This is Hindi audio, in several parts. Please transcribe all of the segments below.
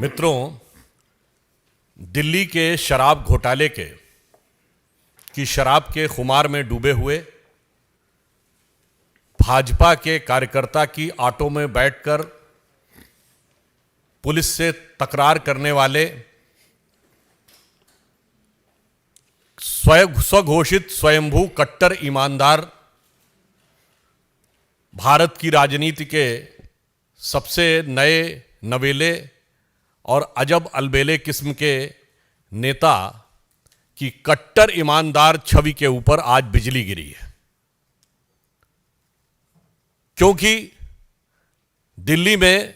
मित्रों, दिल्ली के शराब घोटाले की शराब के खुमार में डूबे हुए भाजपा के कार्यकर्ता की ऑटो में बैठकर पुलिस से तकरार करने वाले स्वघोषित स्वयंभू कट्टर ईमानदार भारत की राजनीति के सबसे नए नवेले और अजब अलबेले किस्म के नेता की कट्टर ईमानदार छवि के ऊपर आज बिजली गिरी है। क्योंकि दिल्ली में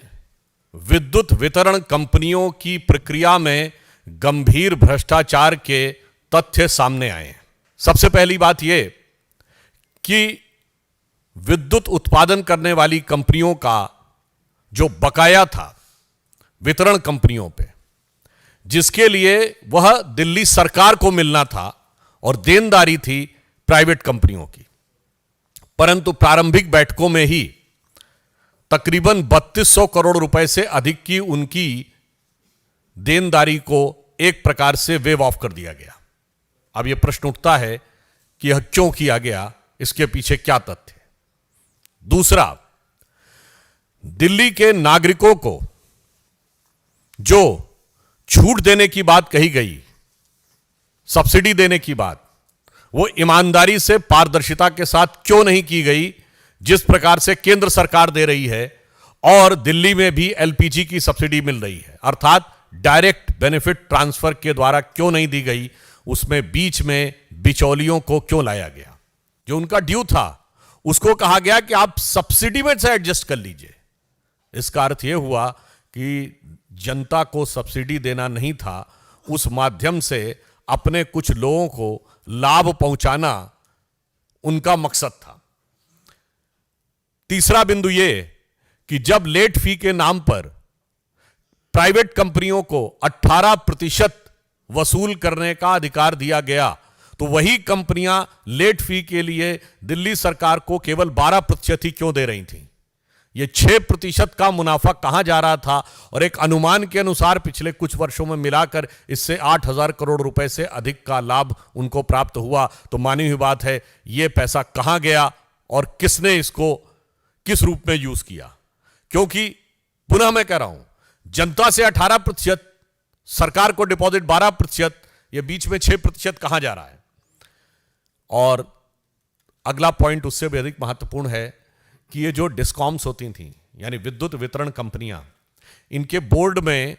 विद्युत वितरण कंपनियों की प्रक्रिया में गंभीर भ्रष्टाचार के तथ्य सामने आए हैं। सबसे पहली बात यह कि विद्युत उत्पादन करने वाली कंपनियों का जो बकाया था वितरण कंपनियों पे, जिसके लिए वह दिल्ली सरकार को मिलना था और देनदारी थी प्राइवेट कंपनियों की, परंतु प्रारंभिक बैठकों में ही तकरीबन 3200 करोड़ रुपए से अधिक की उनकी देनदारी को एक प्रकार से वेव ऑफ कर दिया गया। अब यह प्रश्न उठता है कि यह क्यों किया गया, इसके पीछे क्या तथ्य है। दूसरा, दिल्ली के नागरिकों को जो छूट देने की बात कही गई, सब्सिडी देने की बात, वो ईमानदारी से पारदर्शिता के साथ क्यों नहीं की गई, जिस प्रकार से केंद्र सरकार दे रही है और दिल्ली में भी एलपीजी की सब्सिडी मिल रही है, अर्थात डायरेक्ट बेनिफिट ट्रांसफर के द्वारा क्यों नहीं दी गई, उसमें बीच में बिचौलियों को क्यों लाया गया। जो उनका ड्यू था उसको कहा गया कि आप सब्सिडी में से एडजस्ट कर लीजिए। इसका अर्थ यह हुआ कि जनता को सब्सिडी देना नहीं था, उस माध्यम से अपने कुछ लोगों को लाभ पहुंचाना उनका मकसद था। तीसरा बिंदु यह कि जब लेट फी के नाम पर प्राइवेट कंपनियों को 18% वसूल करने का अधिकार दिया गया, तो वही कंपनियां लेट फी के लिए दिल्ली सरकार को केवल 12% ही क्यों दे रही थी। ये 6% का मुनाफा कहां जा रहा था, और एक अनुमान के अनुसार पिछले कुछ वर्षों में मिलाकर इससे 8000 करोड़ रुपए से अधिक का लाभ उनको प्राप्त हुआ। तो मानी हुई बात है, ये पैसा कहां गया और किसने इसको किस रूप में यूज किया। क्योंकि पुनः मैं कह रहा हूं, जनता से 18%, सरकार को डिपॉजिट 12%, ये बीच में 6% कहां जा रहा है। और अगला पॉइंट उससे भी अधिक महत्वपूर्ण है कि ये जो डिस्कॉम्स होती थी, यानी विद्युत वितरण कंपनियां, इनके बोर्ड में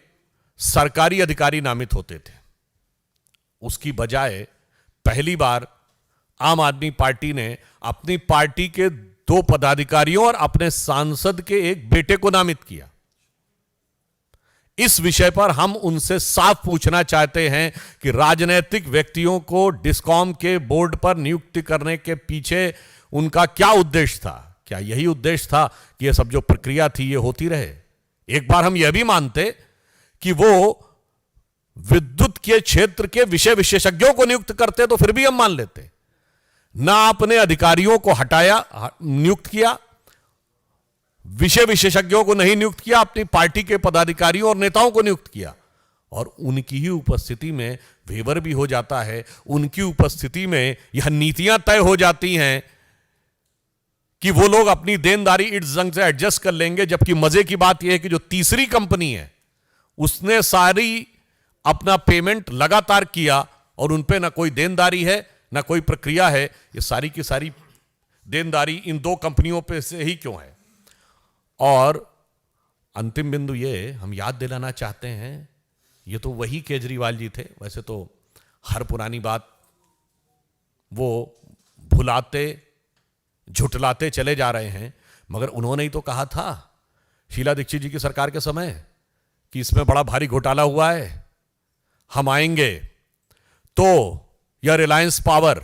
सरकारी अधिकारी नामित होते थे। उसकी बजाय पहली बार आम आदमी पार्टी ने अपनी पार्टी के 2 पदाधिकारियों और अपने सांसद के एक बेटे को नामित किया। इस विषय पर हम उनसे साफ पूछना चाहते हैं कि राजनीतिक व्यक्तियों को डिस्कॉम के बोर्ड पर नियुक्ति करने के पीछे उनका क्या उद्देश्य था। क्या यही उद्देश्य था कि यह सब जो प्रक्रिया थी ये होती रहे। एक बार हम यह भी मानते कि वो विद्युत के क्षेत्र के विषय विशेषज्ञों को नियुक्त करते तो फिर भी हम मान लेते। ना अपने अधिकारियों को हटाया, नियुक्त किया, विषय विशेषज्ञों को नहीं नियुक्त किया, अपनी पार्टी के पदाधिकारियों और नेताओं को नियुक्त किया, और उनकी ही उपस्थिति में वेवर भी हो जाता है। उनकी उपस्थिति में यह नीतियां तय हो जाती हैं कि वो लोग अपनी देनदारी इस ढंग से एडजस्ट कर लेंगे। जबकि मजे की बात यह है कि जो तीसरी कंपनी है उसने सारी अपना पेमेंट लगातार किया और उन पे ना कोई देनदारी है ना कोई प्रक्रिया है। ये सारी की सारी देनदारी इन 2 कंपनियों पे से ही क्यों है। और अंतिम बिंदु ये हम याद दिलाना चाहते हैं, ये तो वही केजरीवाल जी थे। वैसे तो हर पुरानी बात वो भुलाते झुटलाते चले जा रहे हैं, मगर उन्होंने ही तो कहा था शीला दीक्षित जी की सरकार के समय कि इसमें बड़ा भारी घोटाला हुआ है, हम आएंगे तो यह रिलायंस पावर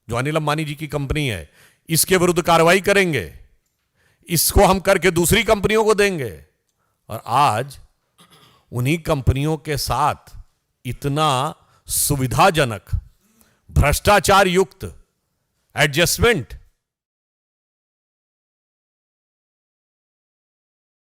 जो अनिल अंबानी जी की कंपनी है, इसके विरुद्ध कार्रवाई करेंगे, इसको हम करके दूसरी कंपनियों को देंगे। और आज उन्हीं कंपनियों के साथ इतना सुविधाजनक भ्रष्टाचार युक्त एडजस्टमेंट